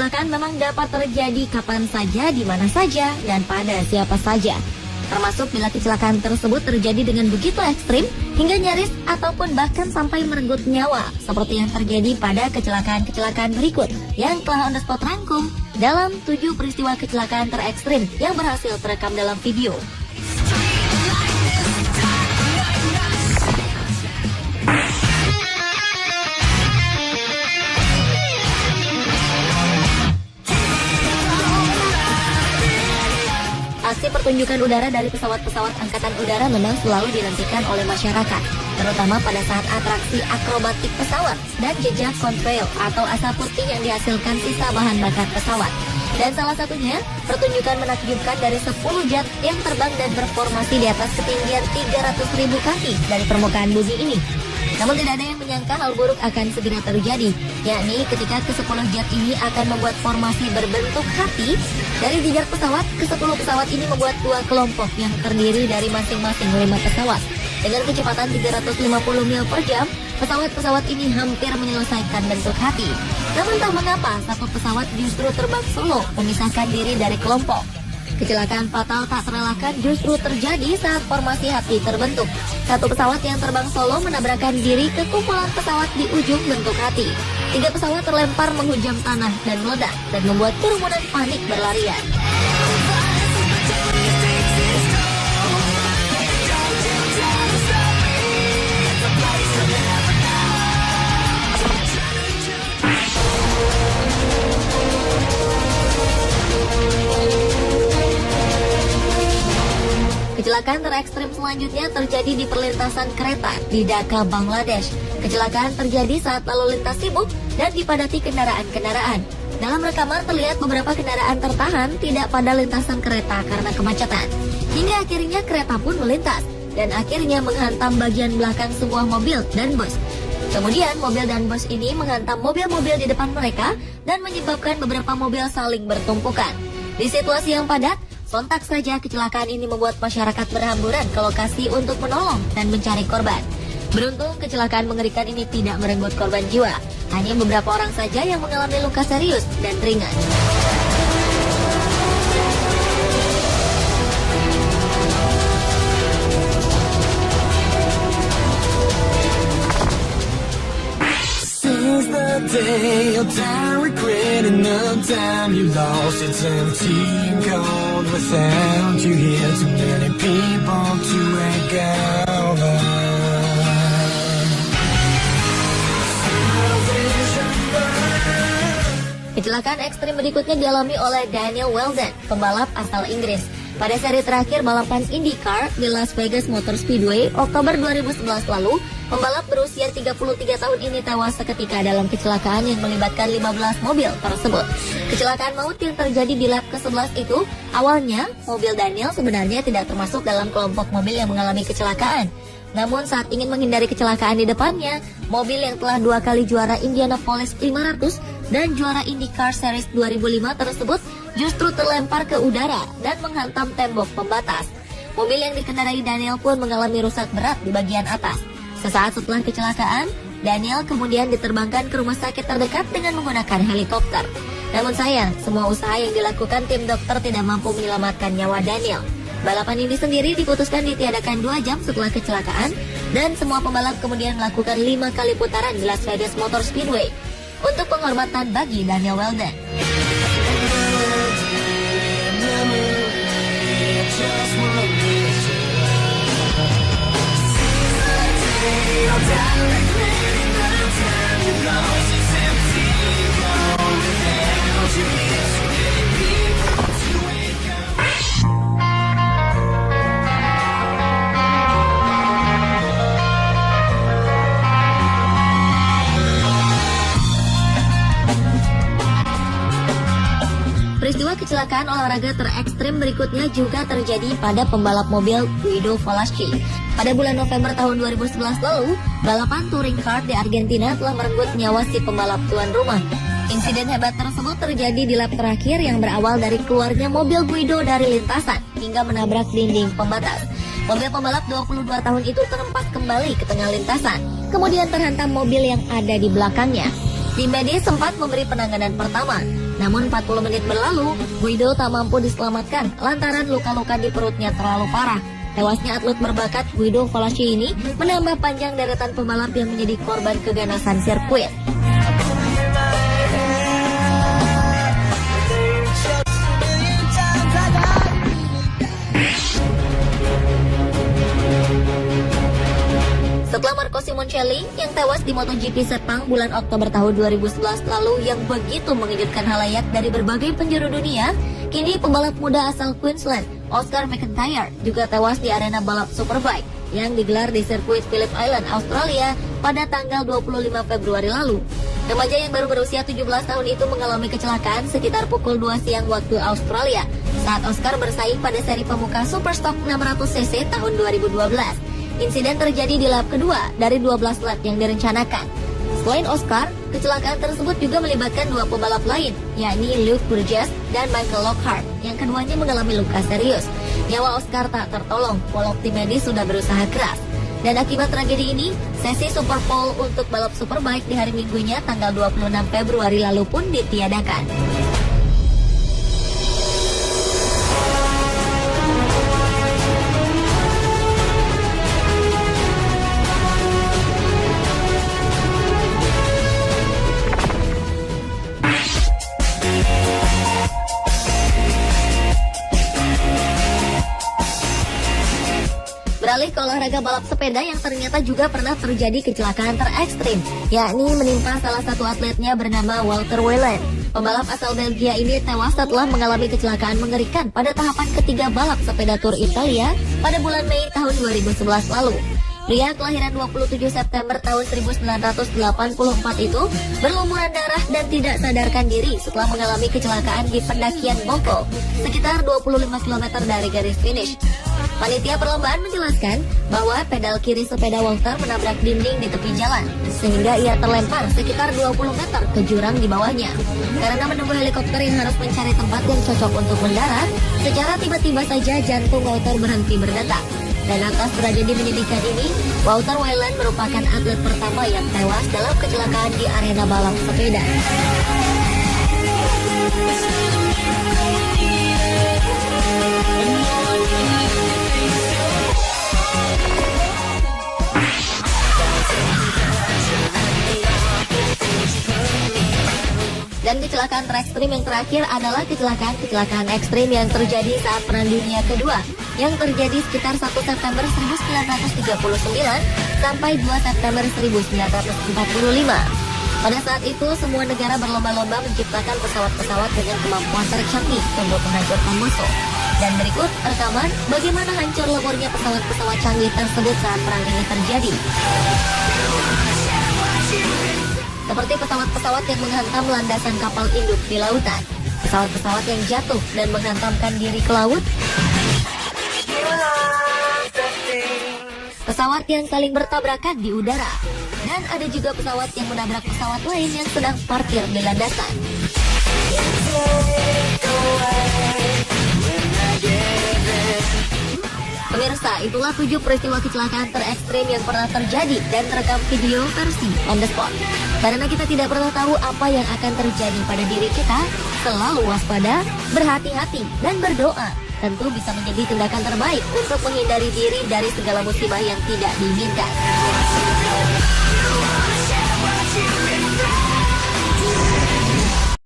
Kecelakaan memang dapat terjadi kapan saja, di mana saja, dan pada siapa saja. Termasuk bila kecelakaan tersebut terjadi dengan begitu ekstrim hingga nyaris ataupun bahkan sampai merenggut nyawa, seperti yang terjadi pada kecelakaan-kecelakaan berikut yang telah on the spot rangkum dalam 7 peristiwa kecelakaan terekstrim yang berhasil terekam dalam video. Aksi pertunjukan udara dari pesawat-pesawat angkatan udara memang selalu dinantikan oleh masyarakat, terutama pada saat atraksi akrobatik pesawat dan jejak kontrail atau asap putih yang dihasilkan sisa bahan bakar pesawat. Dan salah satunya, pertunjukan menakjubkan dari 10 jet yang terbang dan berformasi di atas ketinggian 300.000 kaki dari permukaan bumi ini. Namun tidak ada yang menyangka hal buruk akan segera terjadi, yakni ketika ke-10 jet ini akan membuat formasi berbentuk hati. Dari jejak pesawat, ke-10 pesawat ini membuat 2 kelompok yang terdiri dari masing-masing 5 pesawat. Dengan kecepatan 350 mil per jam, pesawat-pesawat ini hampir menyelesaikan bentuk hati. Namun entah mengapa, satu pesawat justru terbang solo, memisahkan diri dari kelompok. Kecelakaan fatal tak terelakkan justru terjadi saat formasi hati terbentuk. Satu pesawat yang terbang solo menabrakkan diri ke kumpulan pesawat di ujung bentuk hati. 3 pesawat terlempar menghujam tanah dan meledak dan membuat kerumunan panik berlarian. Kecelakaan terekstrim selanjutnya terjadi di perlintasan kereta di Dhaka, Bangladesh. Kecelakaan terjadi saat lalu lintas sibuk dan dipadati kendaraan-kendaraan. Dalam rekaman terlihat beberapa kendaraan tertahan tidak pada lintasan kereta karena kemacetan. Hingga akhirnya kereta pun melintas dan akhirnya menghantam bagian belakang sebuah mobil dan bus. Kemudian mobil dan bus ini menghantam mobil-mobil di depan mereka dan menyebabkan beberapa mobil saling bertumpukan. Di situasi yang padat, sontak saja kecelakaan ini membuat masyarakat berhamburan ke lokasi untuk menolong dan mencari korban. Beruntung kecelakaan mengerikan ini tidak merenggut korban jiwa. Hanya beberapa orang saja yang mengalami luka serius dan ringan. Since the day of time, regretting the time you lost, it's empty and cold without you here. Too many people to recover. Kecelakaan ekstrim berikutnya dialami oleh Daniel Wheldon, pembalap asal Inggris. Pada seri terakhir balapan IndyCar di Las Vegas Motor Speedway, Oktober 2011 lalu, pembalap berusia 33 tahun ini tewas seketika dalam kecelakaan yang melibatkan 15 mobil tersebut. Kecelakaan maut yang terjadi di lap ke-11 itu, awalnya mobil Daniel sebenarnya tidak termasuk dalam kelompok mobil yang mengalami kecelakaan. Namun saat ingin menghindari kecelakaan di depannya, mobil yang telah 2 kali juara Indianapolis 500 dan juara IndyCar Series 2005 tersebut justru terlempar ke udara dan menghantam tembok pembatas. Mobil yang dikendarai Daniel pun mengalami rusak berat di bagian atas. Sesaat setelah kecelakaan, Daniel kemudian diterbangkan ke rumah sakit terdekat dengan menggunakan helikopter. Namun sayang, semua usaha yang dilakukan tim dokter tidak mampu menyelamatkan nyawa Daniel. Balapan ini sendiri diputuskan ditiadakan 2 jam setelah kecelakaan dan semua pembalap kemudian melakukan 5 kali putaran di Las Vegas Motor Speedway untuk penghormatan bagi Daniel Wheldon. Peristiwa kecelakaan olahraga terekstrim berikutnya juga terjadi pada pembalap mobil Guido Velaschi. Pada bulan November tahun 2011 lalu, balapan touring car di Argentina telah merenggut nyawa si pembalap tuan rumah. Insiden hebat tersebut terjadi di lap terakhir yang berawal dari keluarnya mobil Guido dari lintasan hingga menabrak dinding pembatas. Mobil pembalap 22 tahun itu terempas kembali ke tengah lintasan, kemudian terhantam mobil yang ada di belakangnya. Tim medis sempat memberi penanganan pertama, Namun 40 menit berlalu, Guido tak mampu diselamatkan lantaran luka-luka di perutnya terlalu parah. Tewasnya atlet berbakat Guido Valacci ini menambah panjang deretan pembalap yang menjadi korban keganasan sirkuit. Setelah Marco Simoncelli yang tewas di MotoGP Sepang bulan Oktober tahun 2011 lalu yang begitu mengejutkan halayak dari berbagai penjuru dunia, kini pembalap muda asal Queensland, Oscar McIntyre, juga tewas di arena balap Superbike yang digelar di sirkuit Phillip Island, Australia pada tanggal 25 Februari lalu. Remaja yang baru berusia 17 tahun itu mengalami kecelakaan sekitar pukul 2 siang waktu Australia saat Oscar bersaing pada seri pemuka Superstock 600cc tahun 2012. Insiden terjadi di lap kedua dari 12 lap yang direncanakan. Selain Oscar, kecelakaan tersebut juga melibatkan dua pembalap lain, yakni Luke Burgess dan Michael Lockhart, yang keduanya mengalami luka serius. Nyawa Oscar tak tertolong, walau tim medis sudah berusaha keras. Dan akibat tragedi ini, sesi Super Pole untuk balap Superbike di hari Minggunya tanggal 26 Februari lalu pun ditiadakan. Beralih ke olahraga balap sepeda yang ternyata juga pernah terjadi kecelakaan terekstrim, yakni menimpa salah satu atletnya bernama Walter Wellen. Pembalap asal Belgia ini tewas setelah mengalami kecelakaan mengerikan pada tahapan ketiga balap sepeda Tour Italia pada bulan Mei tahun 2011 lalu. Pria kelahiran 27 September tahun 1984 itu berlumuran darah dan tidak sadarkan diri setelah mengalami kecelakaan di pendakian Boko, sekitar 25 km dari garis finish. Panitia perlombaan menjelaskan bahwa pedal kiri sepeda Walter menabrak dinding di tepi jalan, sehingga ia terlempar sekitar 20 meter ke jurang di bawahnya. Karena menunggu helikopter yang harus mencari tempat yang cocok untuk mendarat, secara tiba-tiba saja jantung Walter berhenti berdetak. Dan atas tragedi menyedihkan ini, Walter Wellen merupakan atlet pertama yang tewas dalam kecelakaan di arena balap sepeda. Dan kecelakaan terekstrim yang terakhir adalah kecelakaan ekstrim yang terjadi saat Perang Dunia Kedua yang terjadi sekitar 1 September 1939 sampai 2 September 1945. Pada saat itu, semua negara berlomba-lomba menciptakan pesawat-pesawat dengan kemampuan tercanggih untuk menghancurkan musuh. Dan berikut rekaman bagaimana hancur leburnya pesawat-pesawat canggih tersebut saat perang ini terjadi. Seperti pesawat-pesawat yang menghantam landasan kapal induk di lautan, pesawat-pesawat yang jatuh dan menghantamkan diri ke laut, pesawat yang saling bertabrakan di udara, dan ada juga pesawat yang menabrak pesawat lain yang sedang parkir di landasan. Pemirsa, itulah 7 peristiwa kecelakaan terekstrim yang pernah terjadi dan terekam video versi on the spot. Karena kita tidak pernah tahu apa yang akan terjadi pada diri kita, selalu waspada, berhati-hati, dan berdoa. Tentu bisa menjadi tindakan terbaik untuk menghindari diri dari segala musibah yang tidak diinginkan.